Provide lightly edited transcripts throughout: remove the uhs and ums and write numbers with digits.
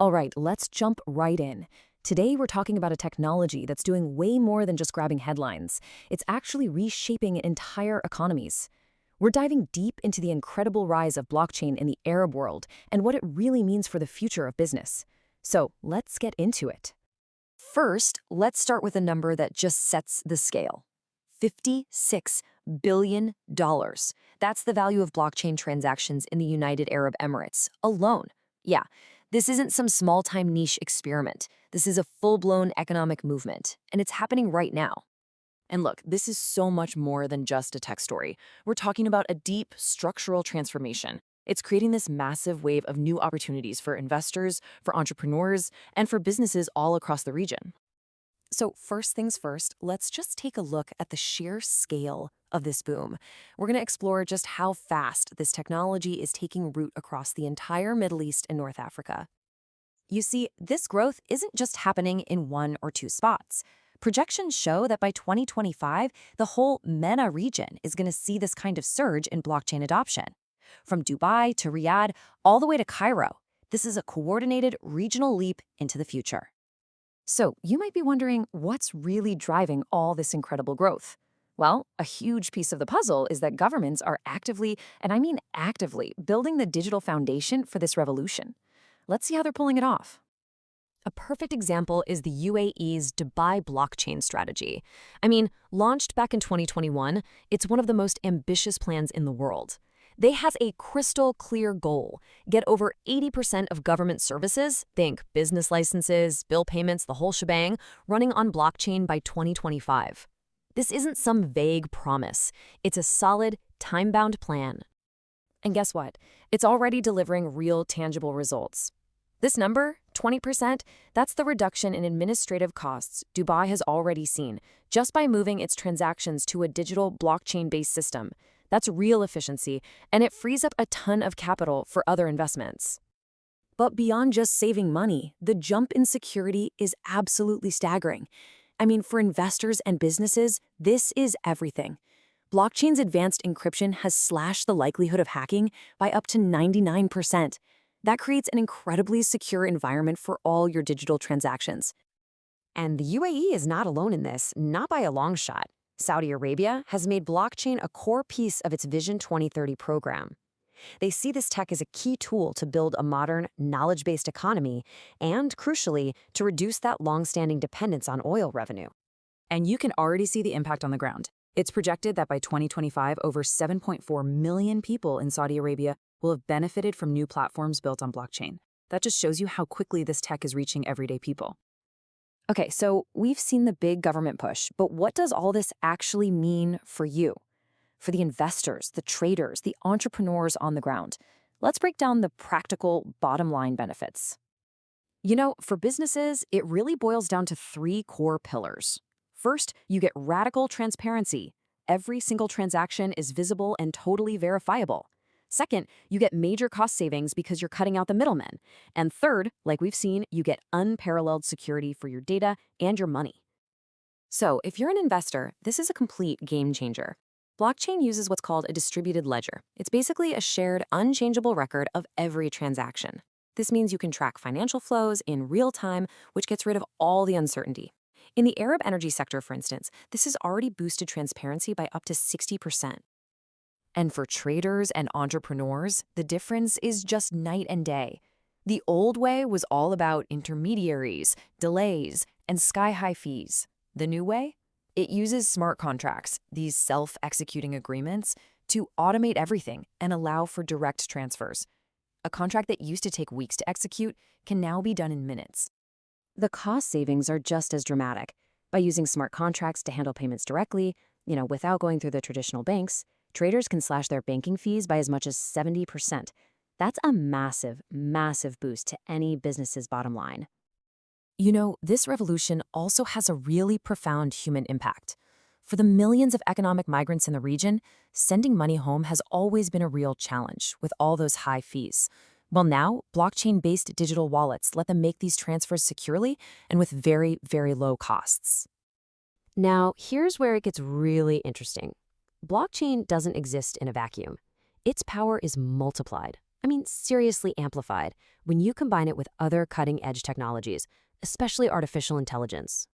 All right, let's jump right in. Today, we're talking about a technology that's doing way more than just grabbing headlines. It's actually reshaping entire economies. We're diving deep into the incredible rise of blockchain in the Arab world and what it really means for the future of business. So, let's get into it. First, let's start with a number that just sets the scale. $56 billion. That's the value of blockchain transactions in the United Arab Emirates alone. Yeah, this isn't some small-time niche experiment. This is a full-blown economic movement, and it's happening right now. And look, this is so much more than just a tech story. We're talking about a deep structural transformation. It's creating this massive wave of new opportunities for investors, for entrepreneurs, and for businesses all across the region. So first things first, let's just take a look at the sheer scale of this boom. We're going to explore just how fast this technology is taking root across the entire Middle East and North Africa. You see, this growth isn't just happening in one or two spots. Projections show that by 2025, the whole MENA region is going to see this kind of surge in blockchain adoption. From Dubai to Riyadh, all the way to Cairo, this is a coordinated regional leap into the future. So you might be wondering, what's really driving all this incredible growth? Well, a huge piece of the puzzle is that governments are actively, and I mean actively, building the digital foundation for this revolution. Let's see how they're pulling it off. A perfect example is the UAE's Dubai blockchain strategy. Launched back in 2021, it's one of the most ambitious plans in the world. They have a crystal clear goal: get over 80% of government services, think business licenses, bill payments, the whole shebang, running on blockchain by 2025. This isn't some vague promise. It's a solid, time-bound plan. And guess what? It's already delivering real, tangible results. This number, 20%, that's the reduction in administrative costs Dubai has already seen, just by moving its transactions to a digital blockchain-based system. That's real efficiency, and it frees up a ton of capital for other investments. But beyond just saving money, the jump in security is absolutely staggering. For investors and businesses, this is everything. Blockchain's advanced encryption has slashed the likelihood of hacking by up to 99%. That creates an incredibly secure environment for all your digital transactions. And the UAE is not alone in this, not by a long shot. Saudi Arabia has made blockchain a core piece of its Vision 2030 program. They see this tech as a key tool to build a modern, knowledge-based economy and, crucially, to reduce that long-standing dependence on oil revenue. And you can already see the impact on the ground. It's projected that by 2025, over 7.4 million people in Saudi Arabia will have benefited from new platforms built on blockchain. That just shows you how quickly this tech is reaching everyday people. Okay, so we've seen the big government push, but what does all this actually mean for you? For the investors, the traders, the entrepreneurs on the ground? Let's break down the practical bottom line benefits. For businesses, it really boils down to three core pillars. First, you get radical transparency. Every single transaction is visible and totally verifiable. Second, you get major cost savings because you're cutting out the middlemen. And third, like we've seen, you get unparalleled security for your data and your money. So if you're an investor, this is a complete game changer. Blockchain uses what's called a distributed ledger. It's basically a shared, unchangeable record of every transaction. This means you can track financial flows in real time, which gets rid of all the uncertainty. In the Arab energy sector, for instance, this has already boosted transparency by up to 60%. And for traders and entrepreneurs, the difference is just night and day. The old way was all about intermediaries, delays, and sky-high fees. The new way? It uses smart contracts, these self-executing agreements, to automate everything and allow for direct transfers. A contract that used to take weeks to execute can now be done in minutes. The cost savings are just as dramatic. By using smart contracts to handle payments directly, without going through the traditional banks, traders can slash their banking fees by as much as 70%. That's a massive, massive boost to any business's bottom line. This revolution also has a really profound human impact. For the millions of economic migrants in the region, sending money home has always been a real challenge with all those high fees. Well, now, blockchain-based digital wallets let them make these transfers securely and with very, very low costs. Now, here's where it gets really interesting. Blockchain doesn't exist in a vacuum. Its power is multiplied. I mean, seriously amplified when you combine it with other cutting-edge technologies, especially artificial intelligence.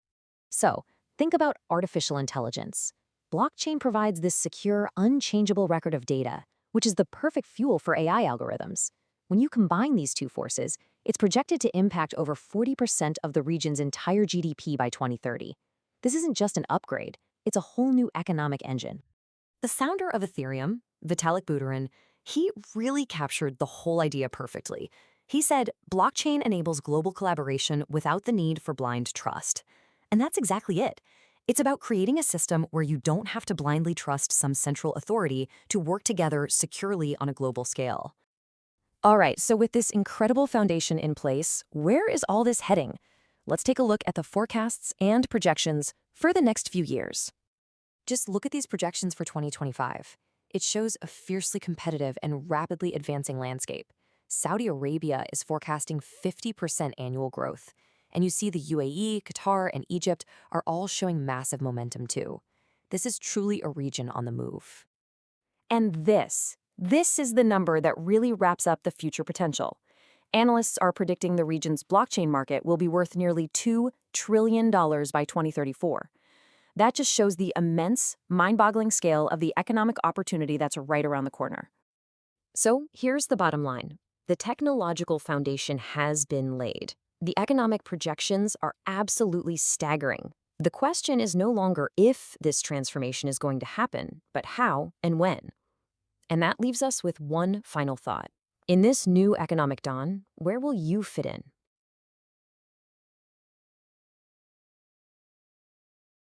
So, think about artificial intelligence. Blockchain provides this secure, unchangeable record of data, which is the perfect fuel for AI algorithms. When you combine these two forces, it's projected to impact over 40% of the region's entire GDP by 2030. This isn't just an upgrade, it's a whole new economic engine. The founder of Ethereum, Vitalik Buterin, he really captured the whole idea perfectly. He said, blockchain enables global collaboration without the need for blind trust. And that's exactly it. It's about creating a system where you don't have to blindly trust some central authority to work together securely on a global scale. All right, so with this incredible foundation in place, where is all this heading? Let's take a look at the forecasts and projections for the next few years. Just look at these projections for 2025. It shows a fiercely competitive and rapidly advancing landscape. Saudi Arabia is forecasting 50% annual growth. And you see the UAE, Qatar, and Egypt are all showing massive momentum too. This is truly a region on the move. And this is the number that really wraps up the future potential. Analysts are predicting the region's blockchain market will be worth nearly $2 trillion by 2034. That just shows the immense, mind-boggling scale of the economic opportunity that's right around the corner. So here's the bottom line. The technological foundation has been laid. The economic projections are absolutely staggering. The question is no longer if this transformation is going to happen, but how and when. And that leaves us with one final thought. In this new economic dawn, where will you fit in?